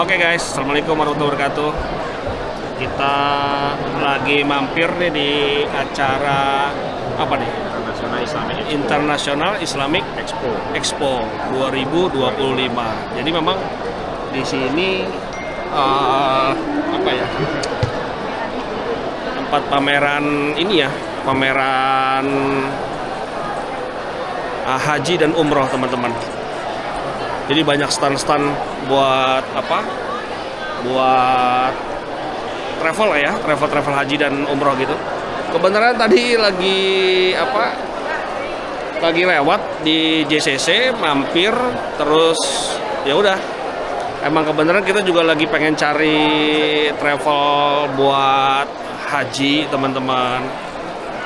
Oke guys, assalamualaikum warahmatullahi wabarakatuh. Kita lagi mampir nih di acara apa nih? International Islamic Expo 2025. Jadi memang di sini apa ya? Tempat pameran ini ya, pameran haji dan umroh teman-teman. Jadi banyak stand-stand buat apa? Buat travel lah ya, travel haji dan umroh gitu. Kebenaran tadi lagi apa? Lagi lewat di JCC, mampir, terus ya udah. Emang kebenaran kita juga lagi pengen cari travel buat haji teman-teman.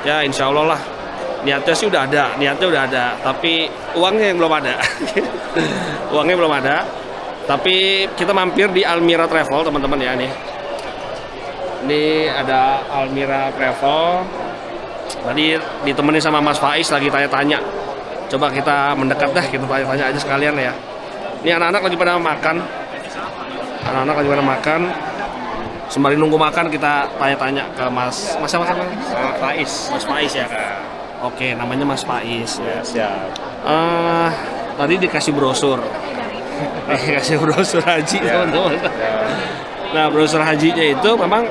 Ya insya Allah lah. Niatnya sih udah ada, tapi uangnya yang belum ada. Uangnya belum ada, tapi kita mampir di Almira Travel teman-teman ya nih. Ini ada Almira Travel. Tadi ditemani sama Mas Faiz lagi tanya-tanya. Coba kita mendekat dah, kita tanya-tanya aja sekalian ya. Ini anak-anak lagi pada makan. Sembari nunggu makan kita tanya-tanya ke Mas Faiz. Mas Faiz ya. Oke, namanya Mas Faiz. Ya, siap. Tadi dikasih brosur. Dikasih brosur haji teman-teman. Nah, brosur hajinya itu memang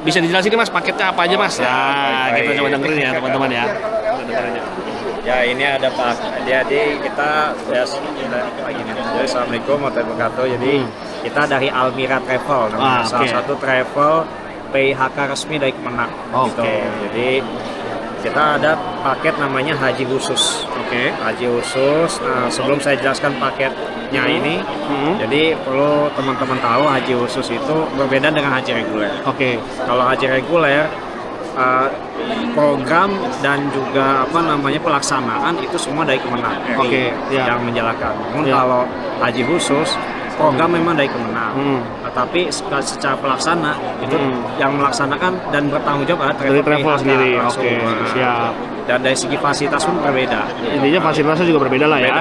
bisa dijelasin Mas paketnya apa aja Mas? Nah, kita coba dengerin ya teman-teman ya. Ya, ini ada Pak. Jadi kita ya lagi nih. Jadi assalamualaikum warahmatullahi wabarakatuh. Jadi kita dari Almira Travel, salah satu travel PHK resmi dari Kemenang. Gitu. Jadi kita ada paket namanya haji khusus. Haji khusus. Nah, sebelum saya jelaskan paketnya ini, jadi perlu teman-teman tahu haji khusus itu berbeda dengan haji reguler. Kalau haji reguler program dan juga pelaksanaan itu semua dari Kemenang yang menjalankan. Namun kalau haji khusus program memang dari Kemenang, tapi secara pelaksana itu yang melaksanakan dan bertanggung jawab adalah travel sendiri. Siap. Dan dari segi fasilitas pun berbeda. Intinya fasilitasnya juga berbeda lah ya.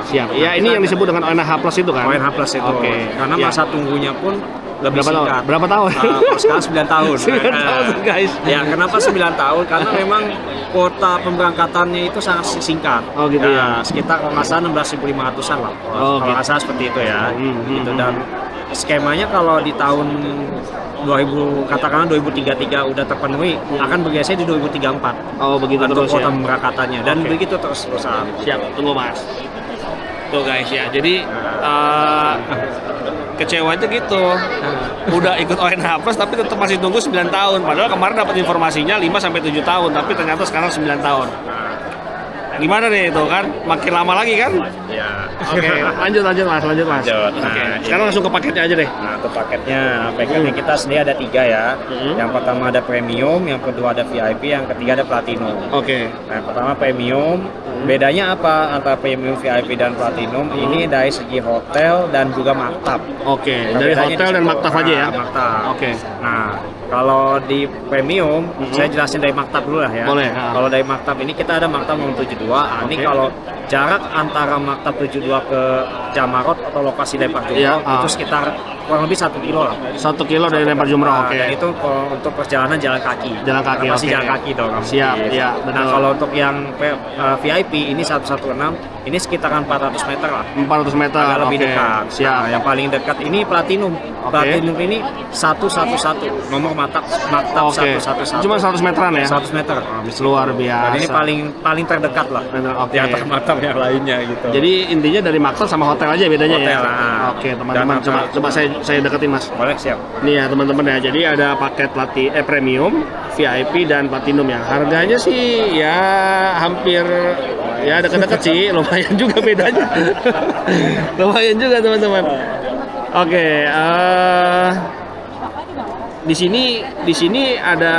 Siap. Ya, ini yang disebut dengan ONH Plus itu kan? ONH Plus itu. Karena masa tunggunya pun lebih singkat. Berapa tahun? Sekarang 9 tahun. 9 tahun guys. Ya, kenapa 9 tahun? Karena memang kuota pemberangkatannya itu sangat singkat. Gitu ya. Sekitar kalau nggak salah 16.500-an lah. Kalau nggak salah seperti itu ya. Gitu. Dan skemanya kalau di tahun 2033 udah terpenuhi, akan bergeser di 2034. Begitu untuk terus kuota ya. Pemberangkatannya dan begitu terus-terusan. Siap, tunggu Mas. Tuh guys ya. Jadi kecewanya gitu. Udah ikut ONH Plus tapi tetap masih tunggu 9 tahun. Padahal kemarin dapat informasinya 5 sampai 7 tahun, tapi ternyata sekarang 9 tahun. Gimana nih itu kan? Makin lama lagi kan? Ya. Lanjut Mas. Sekarang langsung ke paketnya aja deh. Nah, untuk paketnya kita sendiri ada 3 ya. Yang pertama ada premium, yang kedua ada VIP, yang ketiga ada platinum. Nah, pertama premium. Bedanya apa antara premium, VIP dan platinum? Ini dari segi hotel dan juga maktab. Dari hotel dan maktab aja ya. Maktab. Nah, kalau di premium, saya jelasin dari maktab dulu lah ya. Boleh. Kalau dari maktab ini kita ada maktab 72. Ini kalau jarak antara maktab 72 ke Jamarot atau lokasi lempar jumroh itu sekitar kurang lebih 1 kilo lah. 1 kilo dari lempar jumroh. Dan itu untuk perjalanan jalan kaki. Masih jalan kaki dong. Siap. Iya. Nah, kalau untuk yang VIP ini 116, ini sekitaran 400 meter lah. 400 meter. Agak lebih dekat. Siap. Nah, yang paling dekat ini platinum. Platinum ini 111, nomor maktab 111. Cuma 100 meteran ya? 100 meter. Luar biasa. Dan ini paling terdekat lah. Di antara maktab yang lainnya gitu. Jadi intinya dari maktab sama hotel aja bedanya hotel, ya? Teman-teman coba saya deketin Mas. Boleh, siap. Nih ya teman-teman ya. Jadi ada paket premium, VIP dan platinum ya. Harganya sih ya hampir ya dekat-dekat sih, lumayan juga bedanya. Lumayan juga teman-teman. Di sini ada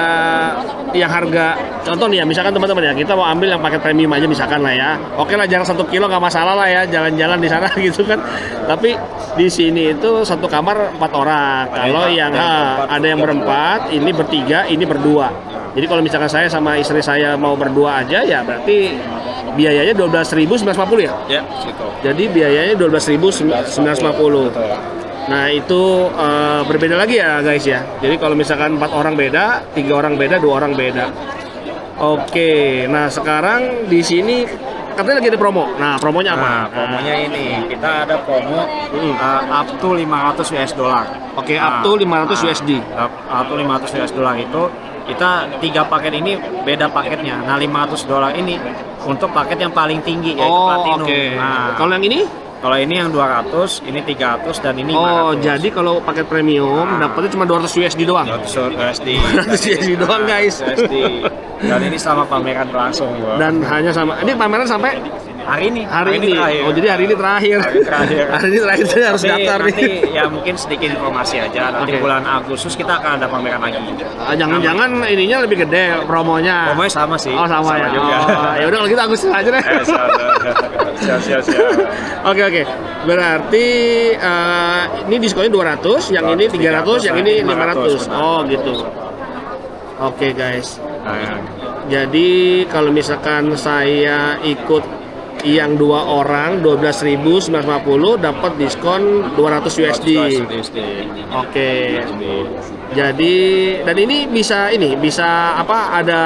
yang harga contoh nih ya, misalkan teman-teman ya, kita mau ambil yang paket premium aja misalkan lah ya. Lah jarak 1 kilo nggak masalah lah ya, jalan-jalan di sana gitu kan. Tapi di sini itu 1 kamar 4 orang. Kalau yang ada yang berempat, ini bertiga, ini berdua. Jadi kalau misalkan saya sama istri saya mau berdua aja ya berarti biayanya 12.950 ya? Ya, situ. Jadi biayanya 12.950. Nah itu berbeda lagi ya guys ya. Jadi kalau misalkan 4 orang beda, 3 orang beda, 2 orang beda. Oke, nah sekarang di sini katanya lagi ada promo. Nah promonya apa? Nah, promonya ini kita ada promo up to 500 US dollar. Oke, up to 500 USD. Up to 500 US dollar itu kita 3 paket ini beda paketnya. Nah 500 dolar ini untuk paket yang paling tinggi yaitu platinum. Oke. Nah, Kalau yang ini? kalau ini yang 200, ini 300 dan ini 500. Oh, jadi kalau paket premium dapatnya cuma 200 USD doang. 200 USD. 200 USD doang guys. USD. Dan ini sama pameran langsung, Bro. Dan hanya sama. Ini pameran sampai hari ini terakhir. Oh, jadi hari ini terakhir. Hari ini terakhir saya harus daftar nih. Nanti ya mungkin sedikit informasi aja. Nanti bulan Agustus kita akan ada pameran lagi. Jangan-jangan ininya lebih gede promonya. Promonya sama sih. Oh, sama ya. juga. Oh, ya udah kalau gitu Agustus aja deh. Siap. Oke. Berarti ini diskonnya 200, yang ini 300, yang ini 500. Oh, gitu. Oke, guys. Jadi kalau misalkan saya ikut yang 2 orang 12.950 dapat diskon 200 USD. Oke. Jadi dan ini bisa apa ada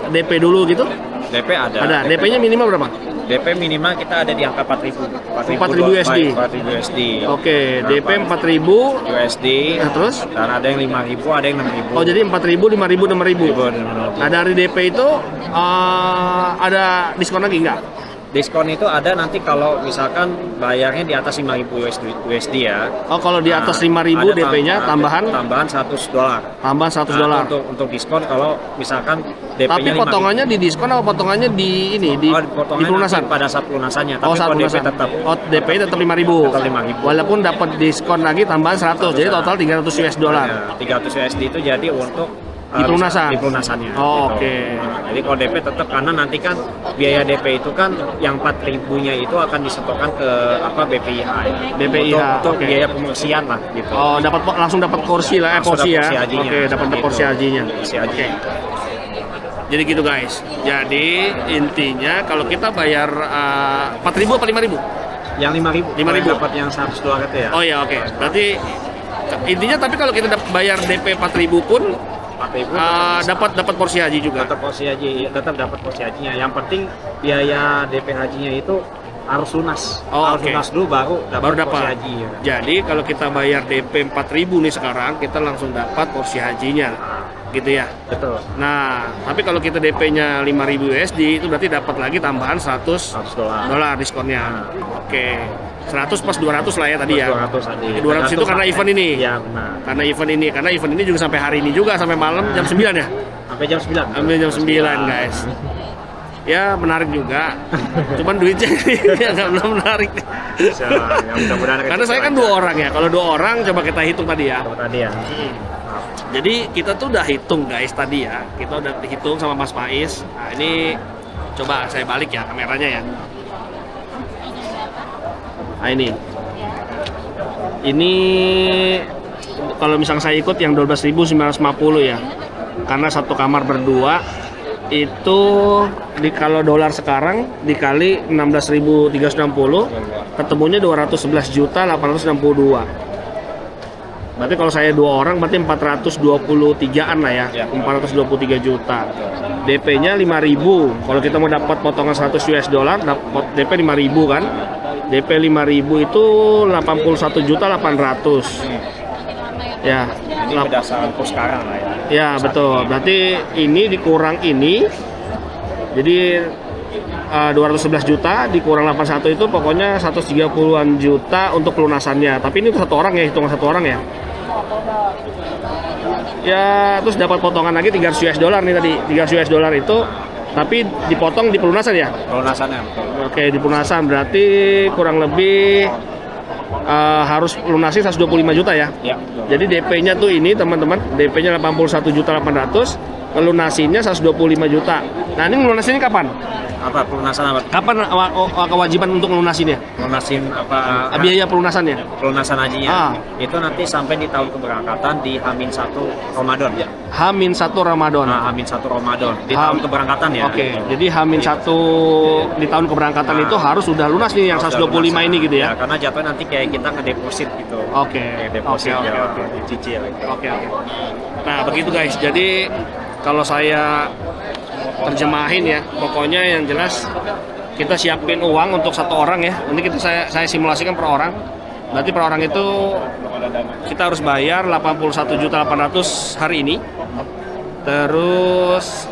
DP dulu gitu? DP ada. Ada. DP-nya minimal berapa? DP minimal kita ada di angka 4.000. 4.000 USD. 4.000 USD. Oke, DP 4.000 USD. Nah, terus? Dan ada yang 5.000, ada yang 6.000. Oh, jadi 4.000, 5.000, 6.000. Nah, dari DP itu ada diskon lagi nggak? Diskon itu ada nanti kalau misalkan bayarnya di atas 5.000 USD ya. Oh, kalau di atas 5.000 DP-nya tambahan 100 dolar. Tambahan 100 dolar. Untuk diskon kalau misalkan DP-nya. Tapi potongannya di diskon atau potongannya di ini di pelunasan? Pada saat pelunasannya. Oh, tapi saat DP pelunasan. tetap. Oh, DP tetap 5.000. Tetap 5.000. Walaupun dapat diskon lagi tambahan 100. Jadi total 300 US dollar. 300 USD itu jadi untuk di pelunasan. Di pelunasannya. Oh, gitu. oke. Jadi kalau DP tetap karena nanti kan biaya DP itu kan yang 4.000-nya itu akan disetorkan ke BPIH ya. BPIH untuk biaya pembersihan lah gitu. Oh, langsung dapat porsi lah, porsi ya. Oke, dapat gitu. porsi hajinya. Oke. Jadi gitu guys. Jadi intinya kalau kita bayar 4.000 apa 5.000? Yang 5.000. 5.000 dapat yang 100 dolar itu ya. Oh ya, oke. Berarti intinya tapi kalau kita bayar DP 4.000 pun dapat porsi haji juga. Tetap dapat porsi hajinya. Yang penting biaya DP hajinya itu harus lunas. Harus lunas dulu baru dapat porsi haji. Ya. Jadi kalau kita bayar DP 4.000 nih sekarang kita langsung dapat porsi hajinya. Gitu ya. Betul. Nah, tapi kalau kita DP-nya 5.000 USD itu berarti dapat lagi tambahan 100 dolar diskonnya. Oke. 100 plus 200 lah ya tadi ya. 200 itu karena event ini. Iya, benar. Karena event ini juga sampai hari ini juga sampai malam jam 9 ya. Sampai jam 9. Sampai jam 9 guys. Ya menarik juga. Cuman duitnya belum menarik. Karena saya kan 2 orang ya. Kalau 2 orang coba kita hitung tadi ya. Jadi kita tuh udah hitung guys tadi ya. Kita udah hitung sama Mas Faiz. Nah ini coba saya balik ya kameranya ya. Nah ini kalau misalnya saya ikut yang 12.950 ya, karena satu kamar berdua itu kalau dolar sekarang dikali 16.360 ketemunya 211.862. Berarti kalau saya 2 orang berarti 423-an lah ya, 423 juta. DP-nya 5.000. Kalau kita mau dapat potongan 100 US dollar, dapat DP 5.000 kan? DP 5.000 itu 81.800. Ya. Ini berdasarkan kurs sekarang lah ya. Ya, betul. Berarti ini dikurang ini. Jadi 211 juta dikurang 81 itu pokoknya 130-an juta untuk pelunasannya. Tapi ini untuk 1 orang ya, hitungan 1 orang ya. Ya, terus dapat potongan lagi 300 US dollar nih tadi. 300 US dollar itu tapi dipotong di pelunasan ya? Pelunasannya. Oke, di pelunasan berarti kurang lebih harus lunasi 125 juta ya? Ya. Jadi DP-nya tuh ini teman-teman, DP-nya 81.800, ngelunasinya 125 juta. Nah, ini ngelunasinnya kapan? Apa pelunasan apa? Kapan kewajiban untuk ngelunasinnya? Lunasin apa? Biaya pelunasannya? Pelunasan hajinya. Itu nanti sampai di tahun keberangkatan di H-1 Ramadan ya. H-1 Ramadan. Nah, H-1 Ramadan di tahun keberangkatan ya. Oke. Jadi H-1 di tahun keberangkatan itu harus sudah lunas nih yang 125 ini gitu ya. Karena jatuhnya nanti kayak kita ngedeposit gitu. Oke. Deposit Oke. dicicil. Oke. Nah, begitu guys. Jadi kalau saya terjemahin ya, pokoknya yang jelas kita siapin uang untuk satu orang ya. Nanti saya simulasikan per orang. Berarti per orang itu kita harus bayar 81.800.000 hari ini. Terus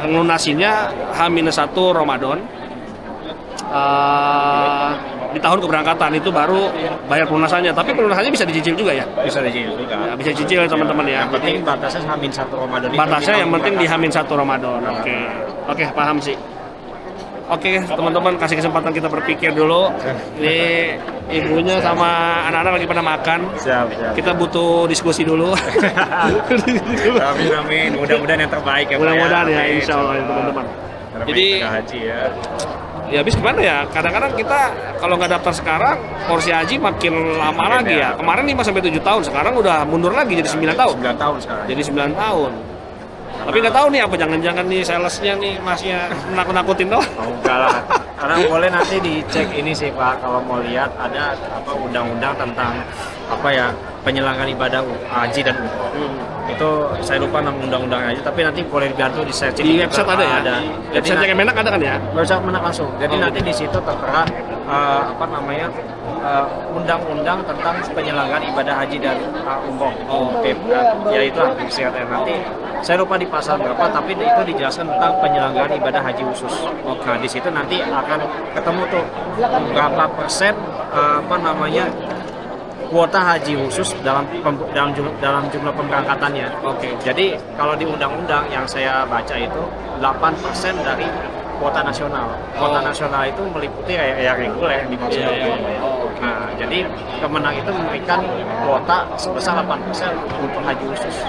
ngelunasinya H-1 Ramadan. Di tahun keberangkatan itu baru bayar pelunasannya. Tapi pelunasannya bisa dicicil juga ya? Bisa dicicil juga. Ya, bisa cicil teman-teman ya. Yang penting batasnya H-1 Ramadan. Batasnya yang penting di H-1 Ramadan. Oke, paham sih. Oke, teman-teman, kasih kesempatan kita berpikir dulu. Ini ibunya sama anak-anak lagi pada makan. Siap. Kita butuh diskusi dulu. Amin. Mudah-mudahan yang terbaik ya. Mudah-mudahan ya, insya Allah ya, teman-teman. Jadi haji ya. Ya habis gimana ya? Kadang-kadang kita kalau nggak daftar sekarang, porsi haji makin lama lagi ya. Kemarin 5-7 tahun, sekarang udah mundur lagi jadi 9 tahun. 9 tahun sekarang. Jadi 9 tahun. Tapi nggak tahu nih apa jangan-jangan nih salesnya nih masih nakut-nakutin doang. Oh, enggak lah. Karena boleh nanti dicek ini sih Pak, kalau mau lihat ada apa undang-undang tentang apa ya penyelenggaraan ibadah haji dan umroh. Itu saya lupa nama undang-undangnya aja, tapi nanti boleh dibantu di searching di website ada ya. Ada. Jadi website Kemenak ada kan ya? Website Kemenak langsung. Jadi nanti di situ tertera apa namanya undang-undang tentang penyelenggaraan ibadah haji dan umroh. Oke, ya itulah nanti saya lupa di pasal berapa, tapi itu dijelaskan tentang penyelenggaraan ibadah haji khusus. Nah, di situ nanti akan ketemu tuh berapa persen apa namanya kuota haji khusus dalam jumlah pemberangkatannya. Oke. Jadi kalau di undang-undang yang saya baca itu 8% dari kuota nasional. Kuota nasional itu meliputi ya reguler yang dimaksud. Nah, jadi Kemenang itu memberikan kuota sebesar 8% untuk haji khusus.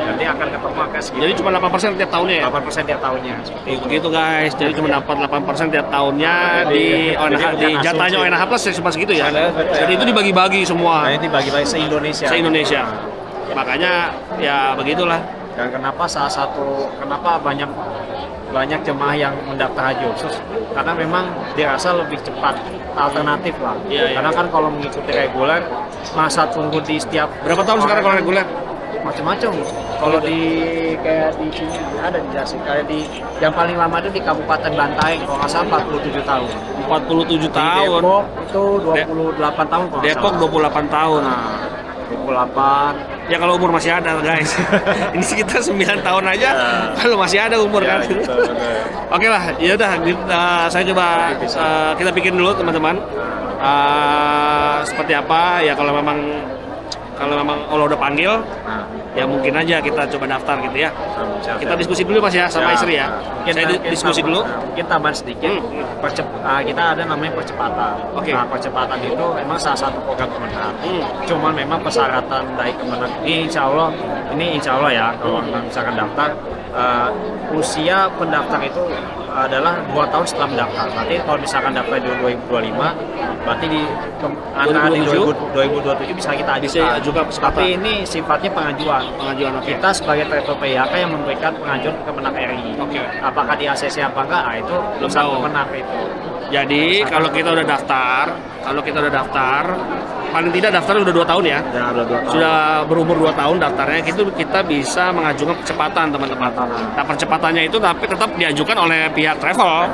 Nanti akan ketemu angka segitu. Jadi cuma 8% tiap tahunnya ya? 8% tiap tahunnya. Begitu guys. Jadi cuma dapat 8% tiap tahunnya di jatahnya ONH Plus cuma segitu ya. Jadi itu dibagi-bagi semua. Nah, ini dibagi-bagi se-Indonesia. Makanya ya begitulah. Dan kenapa kenapa banyak jemaah yang mendaftar haji khusus, karena memang dirasa lebih cepat, alternatif lah. Karena kan kalau mengikuti reguler masa tunggu di setiap berapa tahun sekarang kalau reguler? Macam-macam. Kalau kayak di sini ada dijelasin kayak di yang paling lama itu di Kabupaten Bantaeng kalau nggak salah 47 tahun. 47 tahun. Depok itu 28 tahun kalau Depok 28 tahun. Nah, 28. Ya kalau umur masih ada guys. Ini sekitar 9 tahun aja kalau masih ada umur kan. Oke lah, ya udah saya coba kita bikin dulu teman-teman. Seperti apa ya kalau memang Allah udah panggil, ya mungkin aja kita coba daftar gitu ya. Kita diskusi dulu Mas ya sama istri ya. Saya diskusi dulu. Kita tambahan sedikit. Kita ada namanya percepatan. Nah, percepatan itu memang salah satu program Kemenang. Cuman memang persyaratan dari Kemenang ini insya Allah ya kalau misalkan daftar usia pendaftar itu adalah 2 tahun setelah mendaftar. Berarti kalau misalkan daftar di 2025, berarti di antara di 2027 bisa kita ajukan. Tapi ini sifatnya pengajuan. Kita sebagai travel PHK yang memberikan pengajuan ke Kemenang RI. Apakah di ACC apa enggak? Nah, itu belum Kemenang itu. Jadi kalau kita udah daftar, paling tidak daftarnya udah 2 tahun ya. Sudah berumur 2 tahun daftarnya, itu kita bisa mengajukan percepatan teman-teman. Nah percepatannya itu tapi tetap diajukan oleh pihak travel,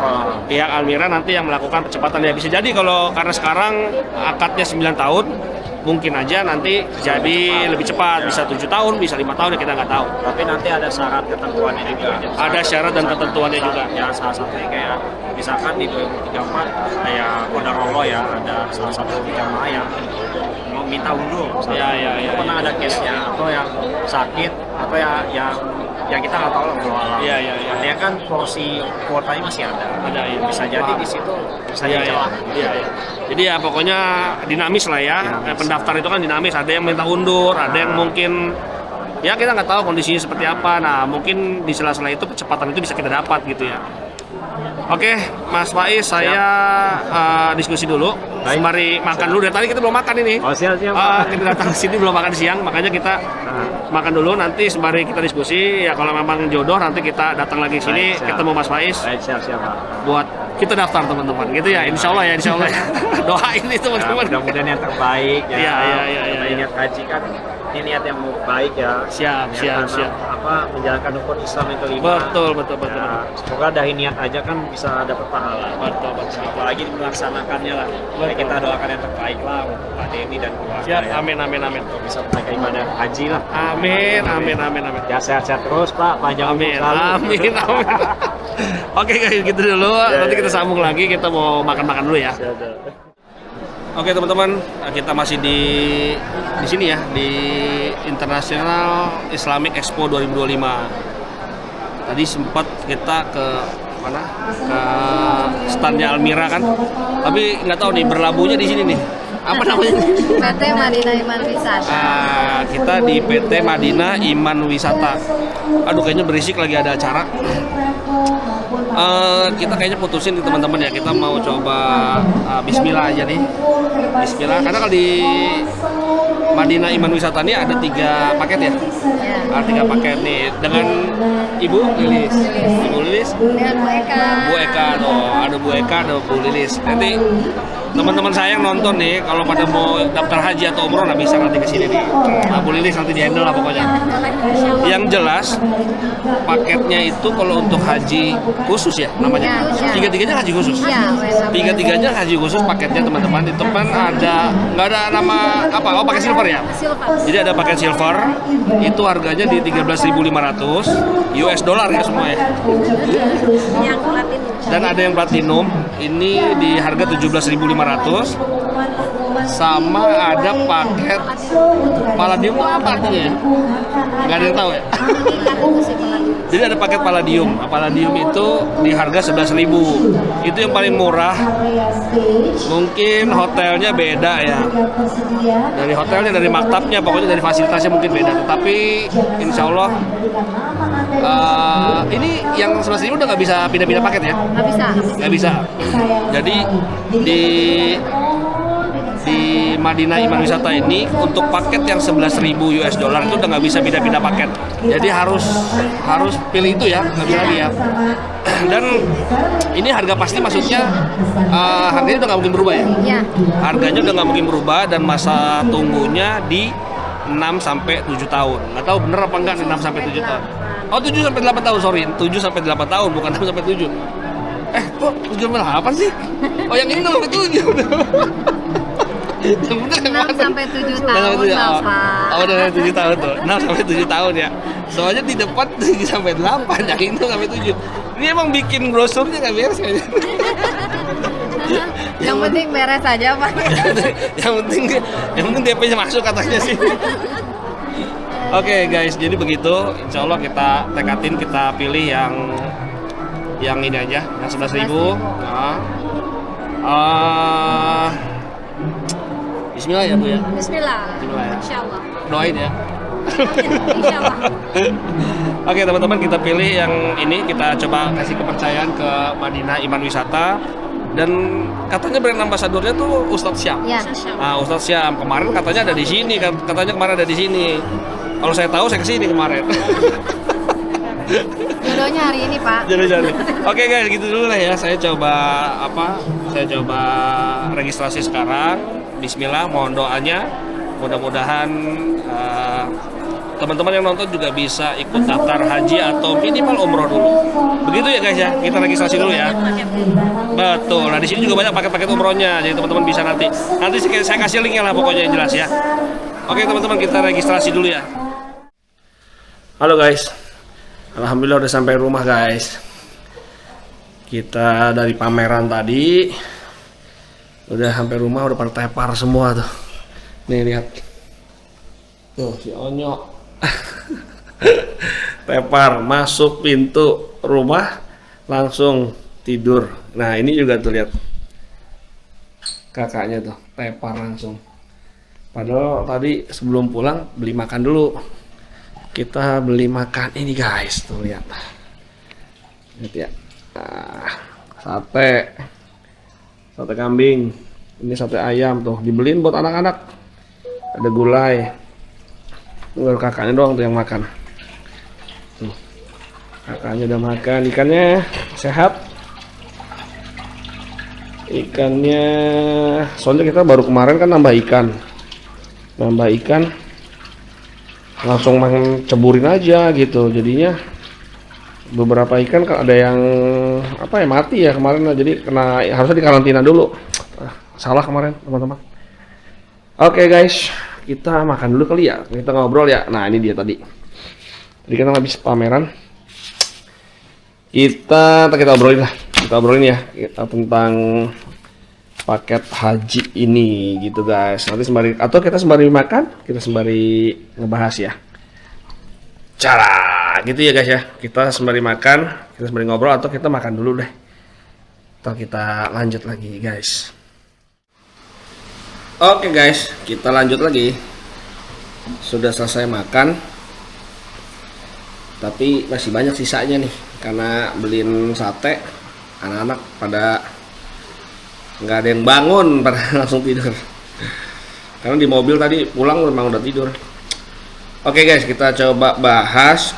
pihak Almira nanti yang melakukan percepatan. Ya bisa jadi kalau karena sekarang akadnya 9 tahun, mungkin aja nanti jadi lebih cepat, bisa 7 tahun, bisa 5 tahun, ya kita nggak tahu. Tapi nanti ada syarat ketentuannya juga. Ada syarat dan ketentuannya juga. Ya salah satunya kayak misalkan di 2034 kayak kodar Allah ya, ada salah satu jamaah yang mau minta undur. Pernah ada case-nya atau yang sakit atau yang kita nggak tahu lah kalau alam. Artinya kan porsi kuotanya masih ada. Bisa jadi di situ bisa celah. Jadi ya pokoknya dinamis lah ya. Pendaftar itu kan dinamis. Ada yang minta undur, ada yang mungkin ya kita nggak tahu kondisinya seperti apa. Nah mungkin di sela-sela itu kecepatan itu bisa kita dapat gitu ya. Oke, Mas Faiz, saya diskusi dulu. Mari makan dulu. Dari tadi kita belum makan ini. Oh, siap. Kita datang ke sini belum makan siang, makanya kita makan dulu. Nanti sembari kita diskusi. Ya kalau memang jodoh, nanti kita datang lagi ke sini. Ketemu Mas Faiz. Siap, Pak. Buat kita daftar teman-teman, gitu ya. Insya Allah ya. Doain itu teman-teman. Mudah-mudahan yang terbaik ya. Iya. Niat haji kan ini niat yang baik ya. Siap. Menjalankan rukun Islam yang kelima. Betul. Semoga dari niat aja kan bisa dapat pahala. Betul. Apalagi melaksanakannya lah. Ya, kita doakan yang terbaik lah untuk Pak Denny dan keluarga. Siap, ya. amin. Bisa menunaikan ibadah haji lah. Amin. Ya sehat-sehat terus Pak, panjang umur selalu. Amin. Oke guys, gitu dulu. Nanti kita sambung lagi. Kita mau makan dulu ya. Oke teman-teman, kita masih di sini ya, di International Islamic Expo 2025. Tadi sempat kita ke mana? Ke standnya Almira kan. Tapi nggak tahu nih berlabuhnya di sini nih. Apa namanya? PT Madinah Iman Wisata. Kita di PT Madinah Iman Wisata. Aduh kayaknya berisik lagi ada acara. Kita kayaknya putusin nih teman-teman ya, kita mau coba Bismillah aja nih. Bismillah, karena kalau di Madinah Iman Wisata ini ada 3 paket ya. Ada 3 paket nih dengan Ibu Lilis. Dengan Bu Eka tuh, ada Bu Eka, ada Bu Lilis. Nanti teman-teman saya yang nonton nih, kalau pada mau daftar haji atau umroh, nah bisa nanti ke sini nih. Bu Lilis nanti di handle lah pokoknya. Yang jelas paketnya itu kalau untuk haji khusus ya namanya. Tiga-tiganya haji khusus. Tiga-tiganya haji khusus paketnya teman-teman. Di depan nggak ada nama apa? Oh pakai silver ya. Jadi ada paket silver, itu harganya di 13.500 US dollar ya semua ya. Yang platinum. Dan ada yang platinum, ini di harga 17.500. Sama ada paket palladium itu apa artinya ya? Nggak ada yang tahu ya? Jadi ada paket palladium. Palladium itu di harga 11.000. Itu yang paling murah. Mungkin hotelnya beda ya. Dari hotelnya, dari maktabnya, pokoknya dari fasilitasnya mungkin beda. Tetapi insya Allah ini yang 11.000 udah nggak bisa pindah-pindah paket ya? Nggak bisa. Jadi di Madinah Iman Wisata ini untuk paket yang 11.000 US dollar itu udah nggak bisa pindah-pindah paket. Jadi harus pilih itu ya, nggak bisa lagi ya. Dan ini harga pasti maksudnya harganya udah nggak mungkin berubah ya? Harganya udah nggak mungkin berubah dan masa tunggunya di 6-7 tahun. Nggak tahu bener apa enggak 6-7 tahun. Oh 7-8 tahun, sorry. 7-8 tahun bukan 6-7. Kok 7-8 sih? Oh yang ini 6-7. Yang bener yang mana? 6-7 tahun Bapak. Oh udah 7 tahun tuh. 6-7 tahun ya. Soalnya di depan 7-8, yang ini 6-7. Ini emang bikin brosurnya nggak beres kayaknya. Yang penting beres aja Pak. yang penting DP-nya masuk katanya sih. Oke guys, jadi begitu. Insya Allah kita tekatin, kita pilih yang ini aja, yang 11.000. Bismillah ya Bu ya. Bismillah Ya. Insyaallah. Doain ya. Insyaallah. Oke teman-teman, kita pilih yang ini, kita coba kasih kepercayaan ke Madinah Iman Wisata. Dan katanya brand ambasadornya tuh Ustadz Syam. Ya. Ustadz Syam kemarin katanya ada di sini, katanya kemarin ada di sini. Kalau saya tahu saya kesini kemarin. Jodohnya hari ini Pak. Jodoh. Oke guys, gitu dulu lah ya. Saya coba registrasi sekarang. Bismillah, mohon doanya. Mudah-mudahan teman-teman yang nonton juga bisa ikut daftar haji atau minimal umroh dulu. Begitu ya guys ya. Kita registrasi dulu ya. Betul. Nah di sini juga banyak paket-paket umrohnya. Jadi teman-teman bisa nanti saya kasih linknya lah pokoknya yang jelas ya. Oke teman-teman, kita registrasi dulu ya. Halo guys, alhamdulillah udah sampai rumah guys. Kita dari pameran tadi udah sampai rumah, udah pada tepar semua tuh. Nih lihat, tuh si Onyo tepar masuk pintu rumah langsung tidur. Nah ini juga tuh lihat kakaknya tuh tepar langsung. Padahal tadi sebelum pulang beli makan dulu. kita beli makan ini guys, tuh lihat ya. Sate kambing, ini sate ayam tuh dibeliin buat anak-anak. Ada gulai, baru kakaknya doang tuh yang makan. Kakaknya udah makan, ikannya sehat. Ikannya, soalnya kita baru kemarin kan nambah ikan, langsung main ceburin aja gitu. Jadinya beberapa ikan kan ada yang mati ya kemarin, jadi harusnya dikarantina dulu. Salah kemarin teman-teman. Oke guys, kita makan dulu kali ya, kita ngobrol ya. Nah ini dia tadi kan habis pameran, kita obrolin ya tentang paket haji ini gitu guys. Nanti kita sembari makan, kita sembari ngebahas ya cara gitu ya guys ya. Kita sembari makan, kita sembari ngobrol, atau kita makan dulu deh, atau kita lanjut lagi guys. Oke guys, kita lanjut lagi. Sudah selesai makan, tapi masih banyak sisanya nih, karena beliin sate. Anak-anak pada nggak ada yang bangun, pada langsung tidur. Karena di mobil tadi pulang memang udah tidur. Oke guys, kita coba bahas.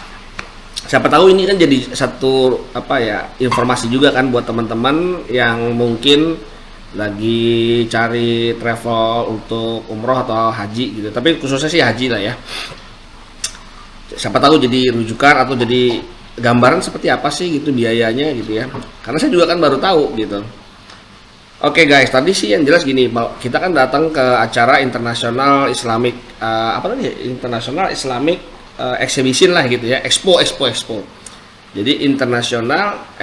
Siapa tahu ini kan jadi satu informasi juga kan buat teman-teman yang mungkin lagi cari travel untuk umroh atau haji gitu. Tapi khususnya sih haji lah ya. Siapa tahu jadi rujukan atau jadi gambaran seperti apa sih gitu biayanya gitu ya. Karena saya juga kan baru tahu gitu. Oke guys, tadi sih yang jelas gini, kita kan datang ke acara International Islamic International Islamic Exhibition lah gitu ya, Expo. Jadi International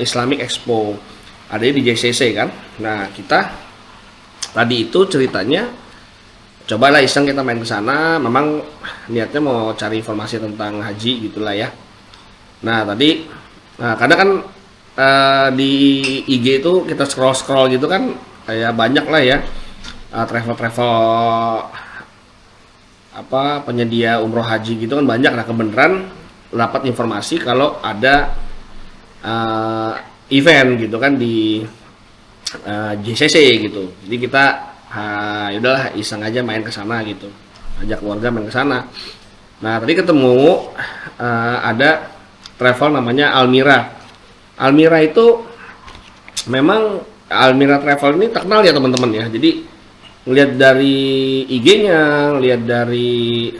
Islamic Expo, ada di JCC kan. Nah kita tadi itu ceritanya, cobalah iseng kita main ke sana. Memang niatnya mau cari informasi tentang haji gitulah ya. Nah tadi, kadang kan di IG itu kita scroll gitu kan, kayak banyak lah ya travel penyedia umroh haji gitu kan banyak. Nah kebenaran dapat informasi kalau ada event gitu kan di JCC gitu. Jadi kita yaudahlah iseng aja main ke sana gitu, ajak keluarga main ke sana. Nah tadi ketemu ada travel namanya Almira itu memang Almira Travel ini terkenal ya teman-teman ya. Jadi ngelihat dari IG-nya, ngelihat dari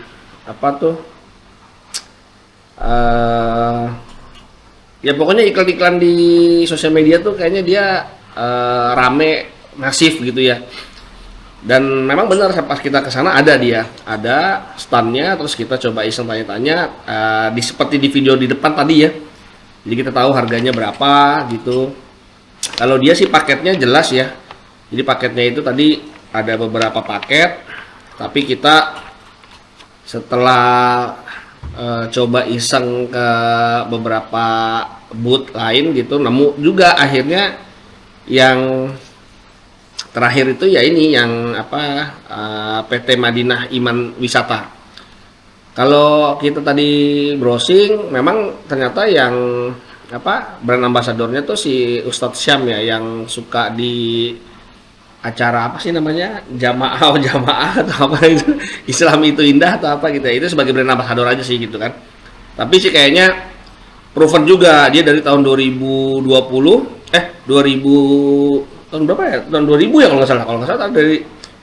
ya pokoknya iklan-iklan di sosial media tuh kayaknya dia rame, masif gitu ya. Dan memang benar pas kita ke sana ada stand-nya, terus kita coba iseng tanya-tanya seperti di video di depan tadi ya. Jadi kita tahu harganya berapa gitu. Kalau dia sih paketnya jelas ya. Jadi paketnya itu tadi ada beberapa paket, tapi kita setelah coba iseng ke beberapa booth lain gitu, nemu juga akhirnya yang terakhir itu ya ini yang PT Madinah Iman Wisata. Kalau kita tadi browsing, memang ternyata yang brand ambasadornya tuh si Ustadz Syam ya, yang suka di acara namanya jamaah atau apa itu, Islam itu indah atau apa gitu ya. Itu sebagai brand ambasador aja sih gitu kan. Tapi sih kayaknya proven juga, dia dari tahun 2020 tahun berapa ya? Tahun 2000 ya kalau nggak salah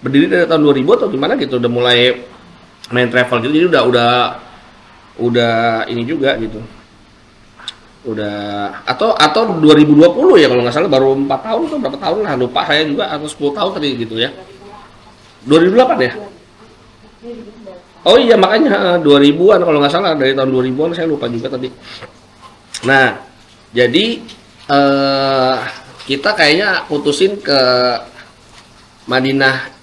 berdiri dari tahun 2000 atau gimana gitu, udah mulai main travel gitu. Jadi udah ini juga gitu, udah atau 2020 ya kalau nggak salah, baru 4 tahun atau berapa tahun lah, lupa saya juga, atau 10 tahun tadi gitu ya, 2008 ya. Oh iya makanya 2000-an kalau nggak salah, dari tahun 2000-an saya lupa juga tadi. Nah jadi kita kayaknya putusin ke Madinah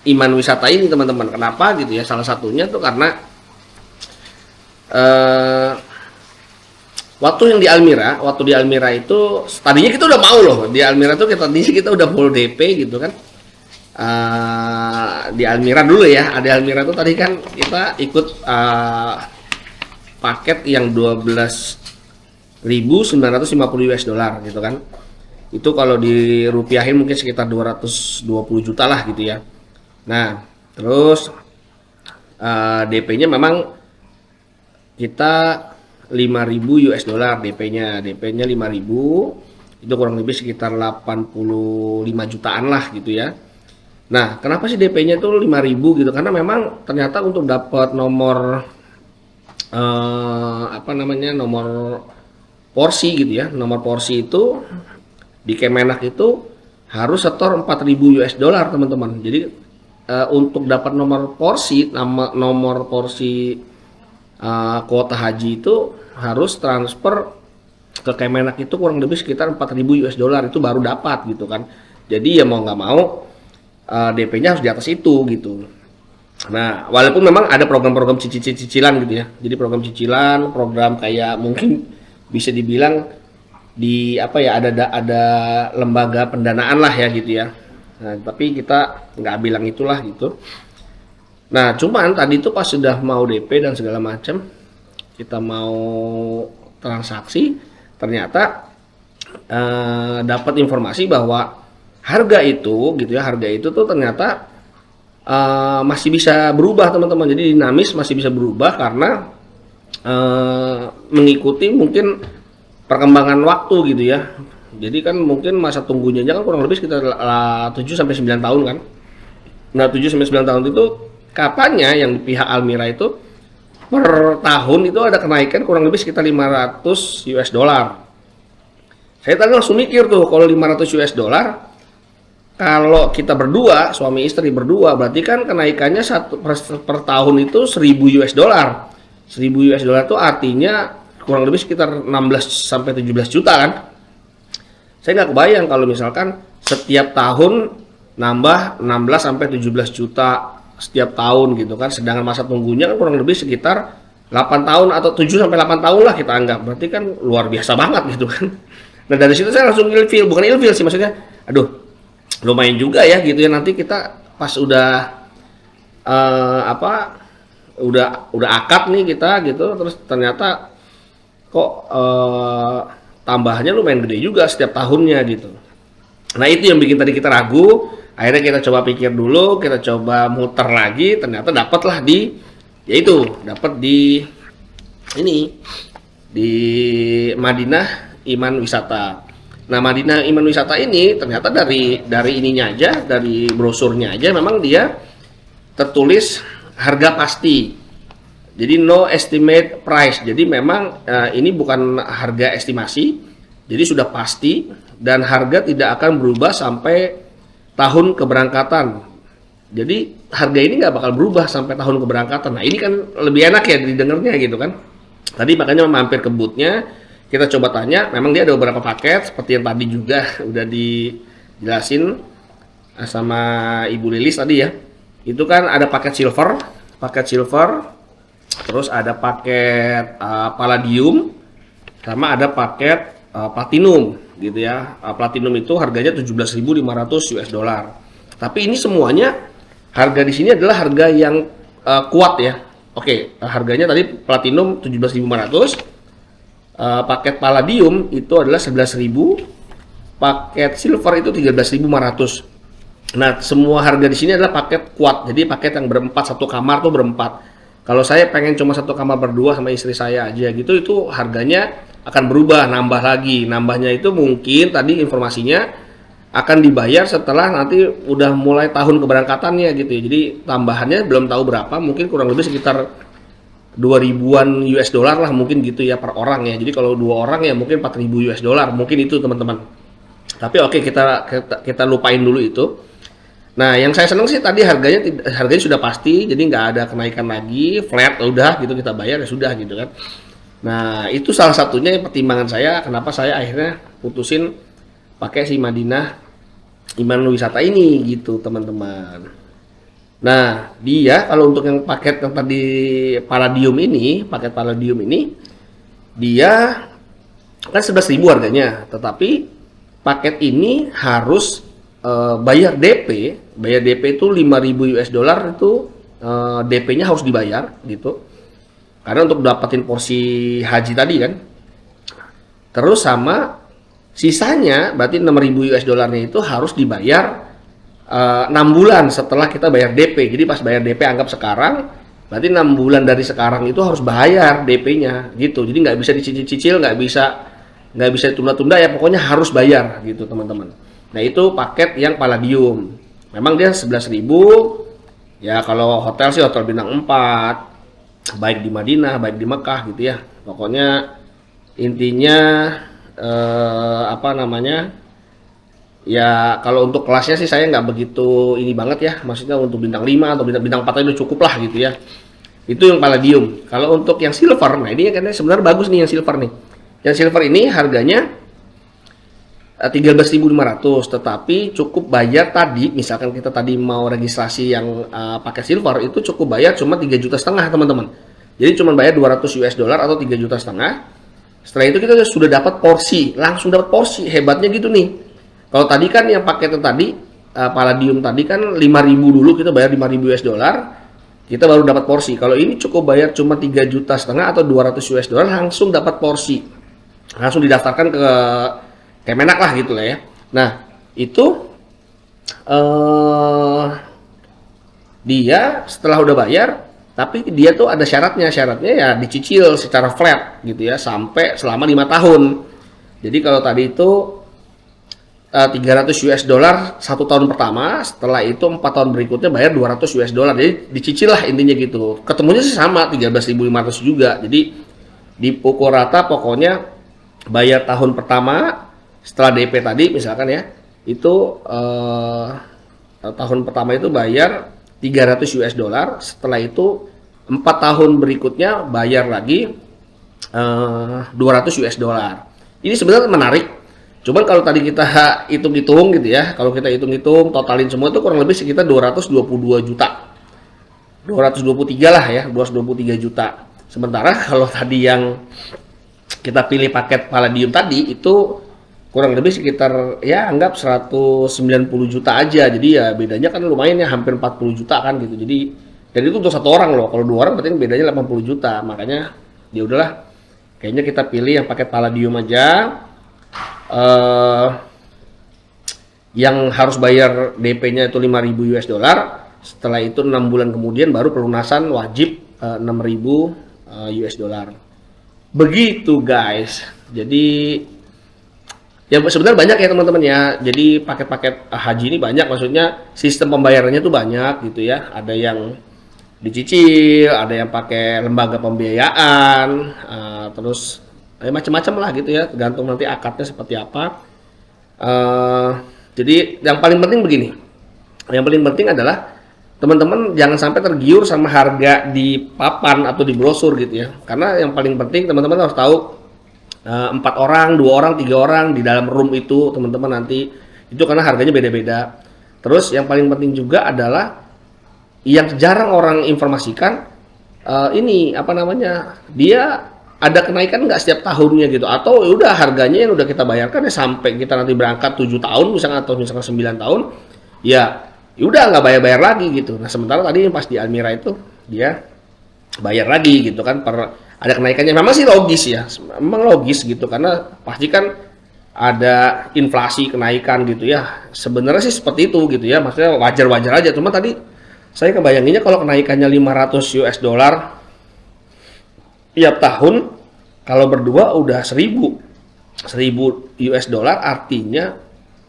Iman Wisata ini teman-teman. Kenapa gitu ya? Salah satunya tuh karena waktu di Almira itu tadinya kita udah mau loh di Almira tuh, kita udah full DP gitu kan. Di Almira dulu ya, di Almira tuh tadi kan kita ikut paket yang 12.950 US dollar gitu kan. Itu kalau dirupiahin mungkin sekitar 220 juta lah gitu ya. Nah, terus DP-nya memang kita 5.000 US dollar DP-nya 5.000, itu kurang lebih sekitar 85 jutaan lah gitu ya. Nah, kenapa sih DP-nya itu 5.000 gitu? Karena memang ternyata untuk dapat nomor nomor porsi gitu ya. Nomor porsi itu di Kemenak itu harus setor 4.000 US dollar, teman-teman. Jadi untuk dapat nomor porsi kuota haji itu harus transfer ke Kemenak itu kurang lebih sekitar 4.000 US dollar, itu baru dapat gitu kan. Jadi ya mau nggak mau DP-nya harus di atas itu gitu. Nah, walaupun memang ada program-program cicilan gitu ya. Jadi program cicilan, program kayak mungkin bisa dibilang di ada lembaga pendanaan lah ya gitu ya. Nah, tapi kita nggak bilang itulah gitu. Nah, cuman tadi itu pas sudah mau DP dan segala macam, kita mau transaksi, ternyata dapat informasi bahwa harga itu tuh ternyata masih bisa berubah, teman-teman. Jadi dinamis, masih bisa berubah karena mengikuti mungkin perkembangan waktu gitu ya. Jadi kan mungkin masa tunggunya aja kan kurang lebih sekitar 7 sampai 9 tahun kan. Nah, 7 sampai 9 tahun itu katanya yang pihak Almira itu per tahun itu ada kenaikan kurang lebih sekitar 500 US dollar. Saya tadi langsung mikir tuh, kalau 500 US dollar, kalau kita berdua, suami istri berdua, berarti kan kenaikannya per tahun itu 1.000 US dollar. 1.000 US dollar itu artinya kurang lebih sekitar 16 sampai 17 juta kan. Saya nggak kebayang kalau misalkan setiap tahun nambah 16 sampai 17 juta setiap tahun gitu kan. Sedangkan masa tunggunya kan kurang lebih sekitar 8 tahun atau 7 sampai 8 tahun lah kita anggap. Berarti kan luar biasa banget gitu kan. Nah, dari situ saya langsung ilfil, bukan ilfil sih maksudnya. Aduh, lumayan juga ya gitu ya, nanti kita pas udah udah akad nih kita gitu, terus ternyata kok tambahannya lumayan gede juga setiap tahunnya gitu. Nah, itu yang bikin tadi kita ragu. Akhirnya kita coba pikir dulu, kita coba muter lagi, ternyata dapatlah di Madinah Iman Wisata. Nah, Madinah Iman Wisata ini ternyata dari ininya aja, dari brosurnya aja memang dia tertulis harga pasti. Jadi no estimate price. Jadi memang ini bukan harga estimasi. Jadi sudah pasti dan harga tidak akan berubah sampai tahun keberangkatan. Jadi harga ini nggak bakal berubah sampai tahun keberangkatan. Nah, ini kan lebih enak ya didengarnya gitu kan. Tadi makanya mampir ke booth-nya, kita coba tanya, memang dia ada beberapa paket seperti yang tadi juga udah dijelasin sama Ibu Lilis tadi ya. Itu kan ada paket silver, terus ada paket palladium, sama ada paket platinum gitu ya. Platinum itu harganya 17.500 US dollar. Tapi ini semuanya harga di sini adalah harga yang kuat ya. Oke, harganya tadi platinum 17.500, paket palladium itu adalah 11.000, paket silver itu 13.500. Nah, semua harga di sini adalah paket kuat. Jadi paket yang berempat, satu kamar tuh berempat. Kalau saya pengen cuma satu kamar berdua sama istri saya aja gitu, itu harganya akan berubah, nambah lagi. Nambahnya itu mungkin tadi informasinya akan dibayar setelah nanti udah mulai tahun keberangkatannya gitu ya. Jadi tambahannya belum tahu berapa, mungkin kurang lebih sekitar 2.000-an US dollar lah mungkin gitu ya per orang ya. Jadi kalau 2 orang ya mungkin 4.000 US dollar, mungkin itu teman-teman. Tapi oke, kita lupain dulu itu. Nah, yang saya senang sih tadi harganya sudah pasti, jadi nggak ada kenaikan lagi, flat udah gitu, kita bayar ya sudah gitu kan. Nah, itu salah satunya pertimbangan saya kenapa saya akhirnya putusin pakai si Madinah Iman Wisata ini gitu teman-teman. Nah, dia kalau untuk yang paket yang tadi paket palladium ini dia kan 11.000 harganya, tetapi paket ini harus bayar DP itu 5.000 US dollar itu DP-nya harus dibayar gitu. karena untuk dapetin porsi haji tadi kan. Terus sama sisanya berarti 6.000 US dollarnya itu harus dibayar 6 bulan setelah kita bayar DP. Jadi pas bayar DP anggap sekarang, berarti 6 bulan dari sekarang itu harus bayar DP-nya gitu. Jadi nggak bisa dicicil-cicil, nggak bisa ditunda-tunda ya, pokoknya harus bayar gitu teman-teman. Nah itu paket yang Palladium. Memang dia 11.000. Ya kalau hotel sih hotel bintang 4, baik di Madinah, baik di Mekah gitu ya. Pokoknya intinya apa namanya? Ya kalau untuk kelasnya sih saya nggak begitu ini banget ya. Maksudnya untuk bintang 5 atau bintang 4 itu cukup lah gitu ya. Itu yang Palladium. Kalau untuk yang silver, nah ini kan sebenarnya bagus nih yang silver nih. Yang silver ini harganya 13.500, tetapi cukup bayar tadi, misalkan kita tadi mau registrasi yang pakai silver, itu cukup bayar cuma 3,5 juta teman-teman. Jadi cuma bayar 200 US dollar atau 3,5 juta. Setelah itu kita sudah dapat porsi, langsung dapat porsi, hebatnya gitu nih. Kalau tadi kan yang paketnya tadi Palladium tadi kan 5.000 dulu, kita bayar 5.000 US dollar, kita baru dapat porsi. Kalau ini cukup bayar cuma 3,5 juta atau 200 US dollar, langsung dapat porsi, langsung didaftarkan ke Kemenak lah gitu lah ya. Nah itu dia setelah udah bayar, tapi dia tuh ada syaratnya ya dicicil secara flat gitu ya sampai selama 5 tahun. Jadi kalau tadi itu 300 US dollar 1 tahun pertama, setelah itu 4 tahun berikutnya bayar 200 US dollar. Jadi dicicil lah intinya gitu. Ketemunya sih sama 13.500 juga. Jadi dipukul rata pokoknya bayar tahun pertama setelah DP tadi misalkan ya, itu tahun pertama itu bayar 300 US dollar, setelah itu 4 tahun berikutnya bayar lagi 200 US dollar. Ini sebenarnya menarik. Cuman kalau tadi kita hitung-hitung gitu ya, kalau kita hitung-hitung totalin semua itu kurang lebih sekitar 222 juta. 223 lah ya, 223 juta. Sementara kalau tadi yang kita pilih paket Palladium tadi itu kurang lebih sekitar ya anggap 190 juta aja. Jadi ya bedanya kan lumayan ya, hampir 40 juta kan gitu. Jadi dan itu untuk 1 orang loh. Kalau 2 orang berarti bedanya 80 juta. Makanya ya udahlah, kayaknya kita pilih yang paket Palladium aja. Yang harus bayar DP-nya itu 5.000 US dollar. Setelah itu 6 bulan kemudian baru pelunasan wajib 6.000 US dollar. Begitu guys. Jadi ya sebenarnya banyak ya teman-teman ya. Jadi paket-paket haji ini banyak, maksudnya sistem pembayarannya tuh banyak gitu ya. Ada yang dicicil, ada yang pakai lembaga pembiayaan, terus macam-macam lah gitu ya. Tergantung nanti akadnya seperti apa. Jadi yang paling penting begini. Yang paling penting adalah teman-teman jangan sampai tergiur sama harga di papan atau di brosur gitu ya. Karena yang paling penting teman-teman harus tahu 4 orang, 2 orang, 3 orang di dalam room itu teman-teman nanti itu karena harganya beda-beda. Terus yang paling penting juga adalah yang jarang orang informasikan ini apa namanya, dia ada kenaikan nggak setiap tahunnya gitu, atau udah harganya yang udah kita bayarkan ya sampai kita nanti berangkat 7 tahun misalnya atau misalnya 9 tahun ya udah nggak bayar-bayar lagi gitu. Nah sementara tadi yang pas di Almira itu dia bayar lagi gitu kan, ada kenaikannya. Memang sih logis ya, memang logis gitu karena pasti kan ada inflasi kenaikan gitu ya. Sebenarnya sih seperti itu gitu ya, maksudnya wajar-wajar aja. Cuma tadi saya kebayanginnya kalau kenaikannya 500 US dollar tiap tahun, kalau berdua udah 1000 US dollar, artinya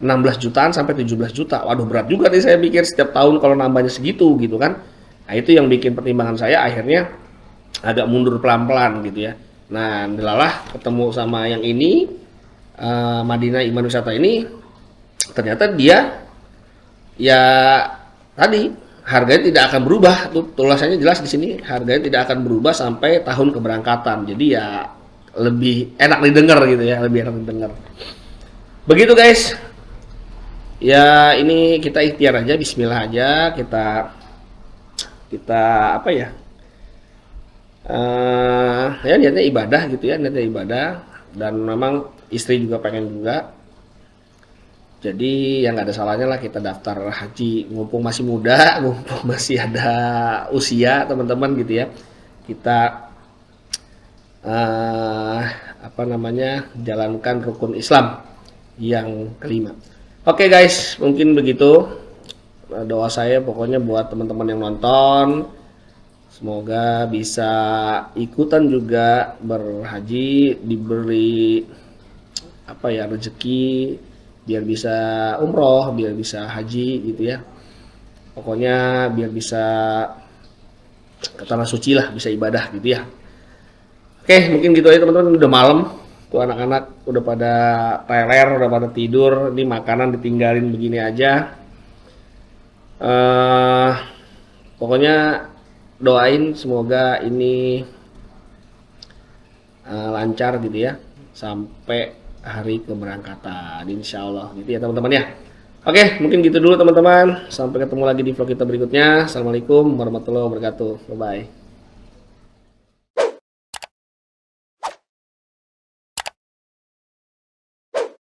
16 jutaan sampai 17 juta. Waduh berat juga nih saya pikir setiap tahun kalau nambahnya segitu gitu kan. Nah itu yang bikin pertimbangan saya akhirnya agak mundur pelan-pelan gitu ya. Nah delalah ketemu sama yang ini, Madinah Iman Wisata ini, ternyata dia ya tadi harganya tidak akan berubah. Tuh tulisannya jelas di sini, harganya tidak akan berubah sampai tahun keberangkatan. Jadi ya lebih enak didengar gitu ya, lebih enak didengar. Begitu guys. Ya ini kita ikhtiar aja, bismillah aja, kita apa ya? Ya niatnya ibadah gitu ya, niatnya ibadah, dan memang istri juga pengen juga. Jadi ya nggak ada salahnya lah kita daftar haji, mumpung masih muda, mumpung masih ada usia teman-teman gitu ya. Kita apa namanya, jalankan rukun Islam yang kelima. Oke guys, mungkin begitu doa saya pokoknya buat teman-teman yang nonton, semoga bisa ikutan juga berhaji, diberi apa ya, rezeki biar bisa umroh, biar bisa haji gitu ya. Pokoknya biar bisa ke tanah suci lah, bisa ibadah gitu ya. Oke, mungkin gitu aja teman-teman, udah malam. Tuh anak-anak udah pada teler, udah pada tidur. Ini makanan ditinggalin begini aja. Pokoknya doain semoga ini lancar gitu ya sampai hari keberangkatan, insya Allah gitu ya teman-teman ya. Oke, mungkin gitu dulu teman-teman. Sampai ketemu lagi di vlog kita berikutnya. Assalamualaikum warahmatullahi wabarakatuh. Bye bye.